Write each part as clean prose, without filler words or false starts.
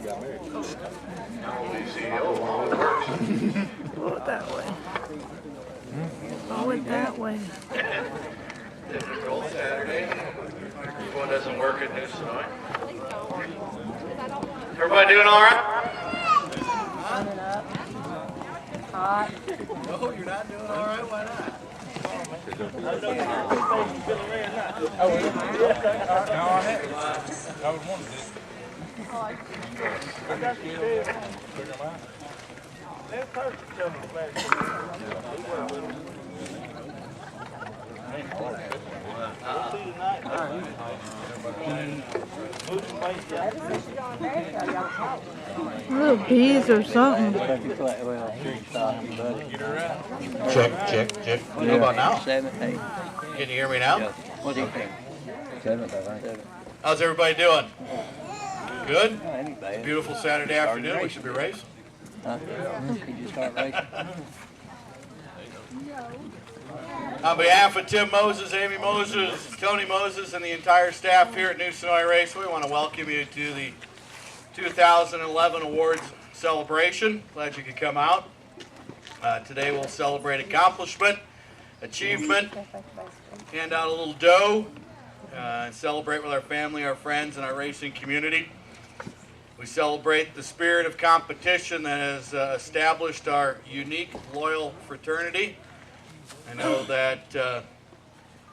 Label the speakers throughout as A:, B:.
A: Pull it that way. Pull it that way.
B: Typical Saturday. This one doesn't work at New Senoia. Everybody doing all right?
C: Hot.
B: No, you're not doing all right. Why not?
D: No, I haven't. I was wanting to.
A: Little bees or something.
B: Check. How about now?
C: 7, 8.
B: Can you hear me now?
C: What do you think?
E: 7, I think.
B: How's everybody doing? Good?
C: Ain't bad.
B: Beautiful Saturday afternoon. We should be racing.
C: Huh? You just start racing.
B: On behalf of Tim Moses, Amy Moses, Tony Moses, and the entire staff here at New Senoia Raceway, we want to welcome you to the 2011 Awards celebration. Glad you could come out. Today we'll celebrate accomplishment, achievement, hand out a little dough, and celebrate with our family, our friends, and our racing community. We celebrate the spirit of competition that has established our unique, loyal fraternity. I know that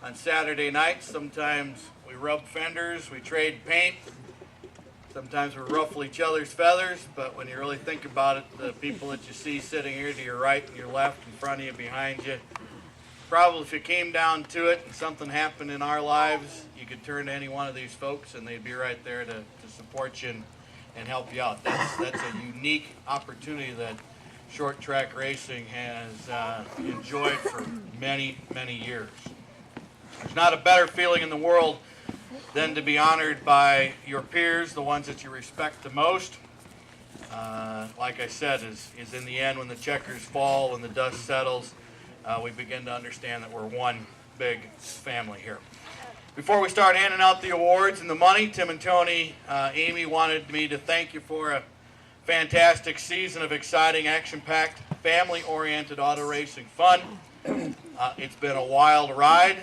B: on Saturday nights, sometimes we rub fenders, we trade paint, sometimes we ruffle each other's feathers, but when you really think about it, the people that you see sitting here to your right and your left, in front of you, behind you, probably if it came down to it and something happened in our lives, you could turn to any one of these folks and they'd be right there to support you and help you out. That's a unique opportunity that short track racing has enjoyed for many, many years. There's not a better feeling in the world than to be honored by your peers, the ones that you respect the most. Like I said, is in the end when the checkers fall, when the dust settles, we begin to understand that we're one big family here. Before we start handing out the awards and the money, Tim and Tony, Amy wanted me to thank you for a fantastic season of exciting, action-packed, family-oriented auto racing fun. It's been a wild ride,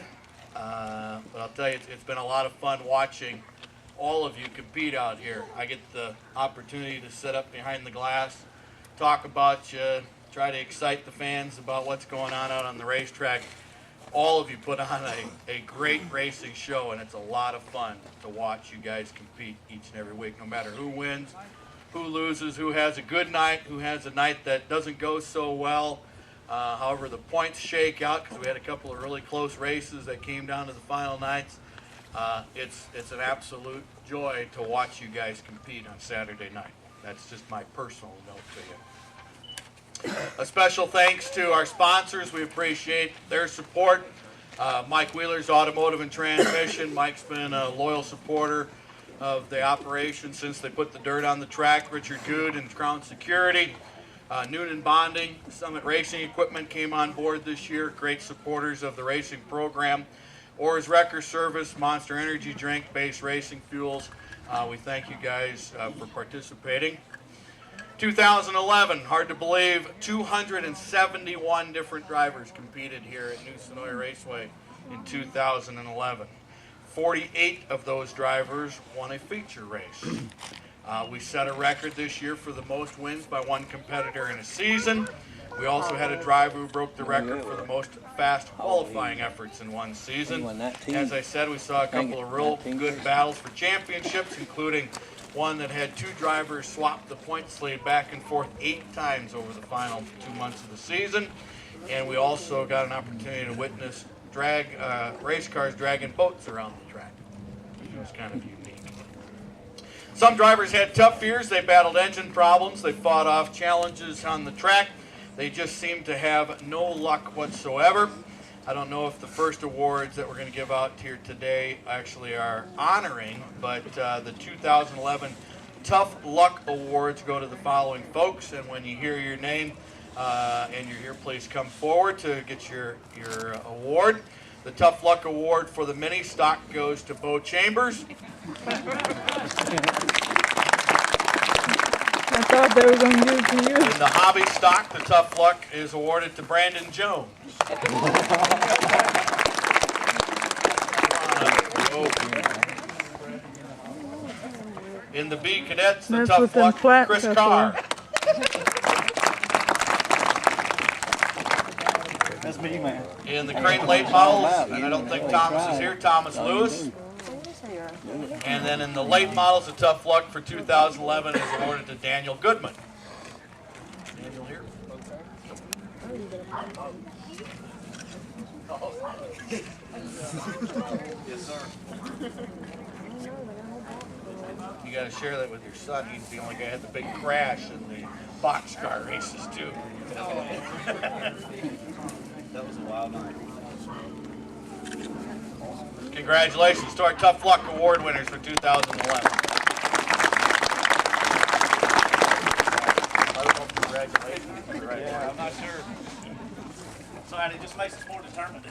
B: but I'll tell you, it's been a lot of fun watching all of you compete out here. I get the opportunity to sit up behind the glass, talk about you, try to excite the fans about what's going on out on the racetrack. All of you put on a great racing show, and it's a lot of fun to watch you guys compete each and every week, no matter who wins, who loses, who has a good night, who has a night that doesn't go so well. However, the points shake out because we had a couple of really close races that came down to the final nights. It's an absolute joy to watch you guys compete on Saturday night. That's just my personal note to you. A special thanks to our sponsors. We appreciate their support. Mike Wheeler's Automotive and Transmission. Mike's been a loyal supporter of the operation since they put the dirt on the track. Richard Good and Crown Security. Noonan Bonding, Summit Racing Equipment came on board this year. Great supporters of the racing program. Orr's Wrecker Service, Monster Energy Drink, Base Racing Fuels. We thank you guys for participating. 2011, hard to believe, 271 different drivers competed here at New Senoia Raceway in 2011. 48 of those drivers won a feature race. We set a record this year for the most wins by one competitor in a season. We also had a driver who broke the record for the most fast qualifying efforts in one season. As I said, we saw a couple of real good battles for championships, including one that had two drivers swap the points lead back and forth 8 times over the final 2 months of the season. And we also got an opportunity to witness race cars dragging boats around the track. It was kind of unique. Some drivers had tough years. They battled engine problems. They fought off challenges on the track. They just seemed to have no luck whatsoever. I don't know if the first awards that we're going to give out here today actually are honoring, but the 2011 Tough Luck Awards go to the following folks. And when you hear your name and you're here, please come forward to get your award. The Tough Luck Award for the MINISTOCK goes to Bo Chambers.
A: thought they were going to give it to you.
B: In the hobby stock, the Tough Luck is awarded to Brandon Jones. In the B Cadets, the
A: That's what
B: Tough
A: them
B: Luck,
A: plaques
B: Chris
A: are
B: Carr.
C: That's me, man.
B: In the Crate Late Models, and I don't think Thomas is here, Thomas Lewis. And then in the late models, the Tough Luck for 2011 is awarded to Daniel Goodman. Daniel here. Yes, sir. You got to share that with your son. He's the only guy who had the big crash in the boxcar races too. That was a wild night. Congratulations to our Tough Luck Award winners for 2011. Congratulations.
F: Yeah, I'm not sure. Sorry, it just makes us more determined.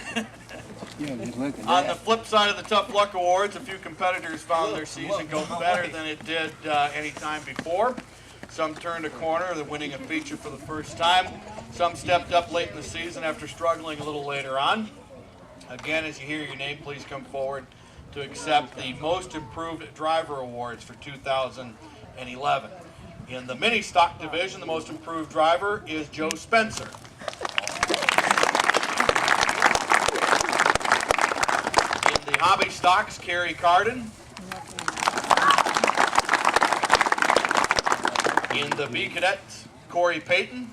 C: Yeah, just look at
B: On
C: that.
B: the flip side of the Tough Luck Awards, a few competitors found their season go better than it did any time before. Some turned a corner, they're winning a feature for the first time. Some stepped up late in the season after struggling a little later on. Again, as you hear your name, please come forward to accept the Most Improved Driver Awards for 2011. In the mini stock division, the Most Improved Driver is Joe Spencer. In the hobby stocks, Kerry Carden. In the B Cadets, Corey Payton.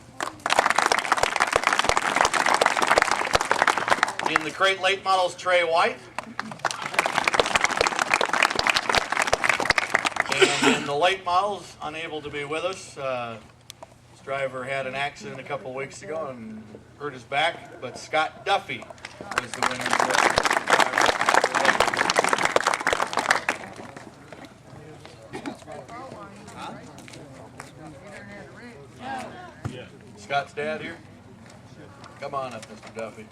B: In the Crate Late Models, Trey White. And in the late models, unable to be with us. This driver had an accident a couple weeks ago and hurt his back, but Scott Duffy was the winner. Scott's dad here? Come on up, Mr. Duffy.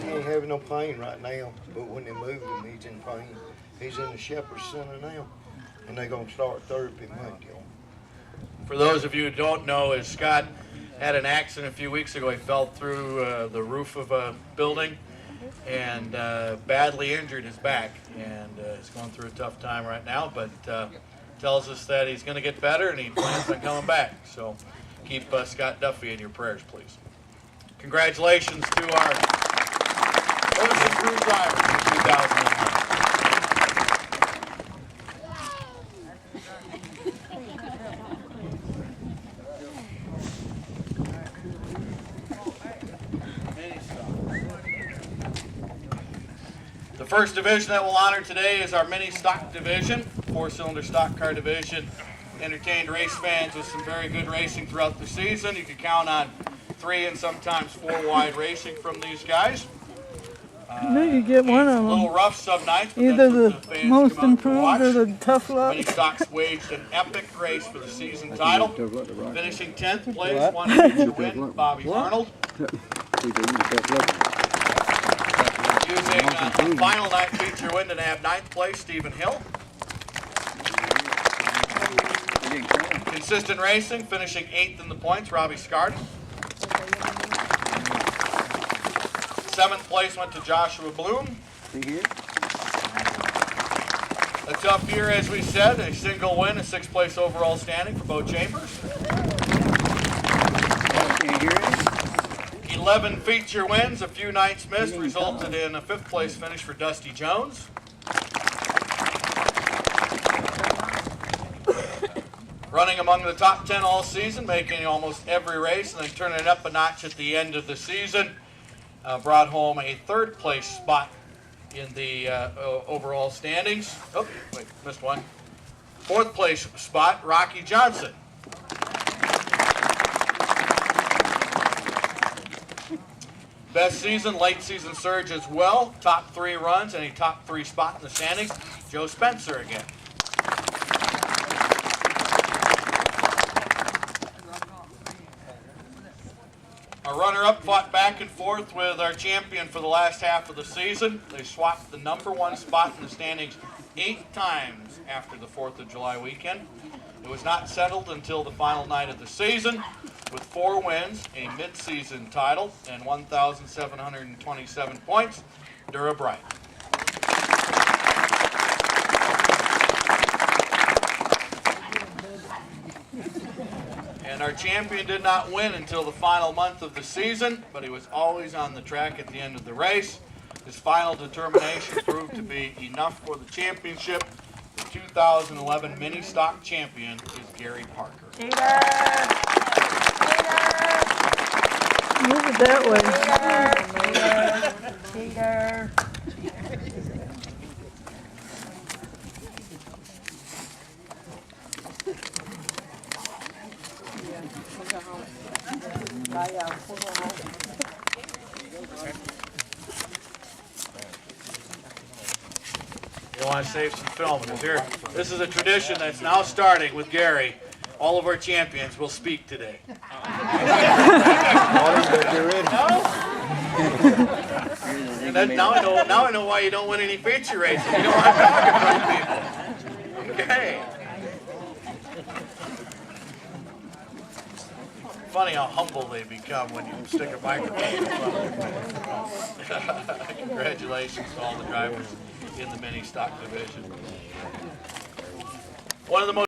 G: He ain't having no pain right now, but when they moved him, he's in pain. He's in the Shepherd Center now, and they're going to start therapy Monday.
B: For those of you who don't know, as Scott had an accident a few weeks ago, he fell through the roof of a building and badly injured his back, and he's going through a tough time right now, but tells us that he's going to get better and he plans on coming back. So keep Scott Duffy in your prayers, please. Congratulations to our Most Improved Drivers for 2009. The first division that we'll honor today is our mini stock division, four-cylinder stock car division. Entertained race fans with some very good racing throughout the season. You can count on 3 and sometimes 4 wide racing from these guys.
A: I knew you'd get one of
B: A
A: them.
B: little rough some nights, but
A: Either
B: that's what
A: the
B: the fans
A: Most
B: come out to
A: Improved
B: watch.
A: or the Tough Luck.
B: Mini Stocks waged an epic race for the season title. Finishing 10th place,
C: What?
B: one feature win, Bobby Arnold. Using a final night feature win to have 9th place, Stephen Hill. Consistent racing, finishing 8th in the points, Robbie Scarden. 7th place went to Joshua Bloom. A tough year, as we said, a single win, a 6th place overall standing for Bo Chambers. 11 feature wins, a few nights missed, resulted in a 5th place finish for Dusty Jones. Running among the top 10 all season, making almost every race, and then turning it up a notch at the end of the season. Brought home a 3rd place spot in the overall standings. Oh, wait, missed one. 4th place spot, Rocky Johnson. Best season, late season surge as well. Top 3 runs and a top 3 spot in the standings. Joe Spencer again. runner-up fought back and forth with our champion for the last half of the season. They swapped the #1 spot in the standings 8 times after the 4th of July weekend. It was not settled until the final night of the season, with 4 wins, a mid-season title, and 1,727 points. Dura Bright. And our champion did not win until the final month of the season, but he was always on the track at the end of the race. His final determination proved to be enough for the championship. The 2011 MINISTOCK champion is Gary Parker.
A: Move it that way.
B: You want to save some film because here, this is a tradition that's now starting with Gary. All of our champions will speak today. And then, now I know why you don't win any feature races. You don't want to talk in front of people. Okay. Funny how humble they become when you stick a microphone in front of them. Congratulations to all the drivers in the MINISTOCK division. One of the most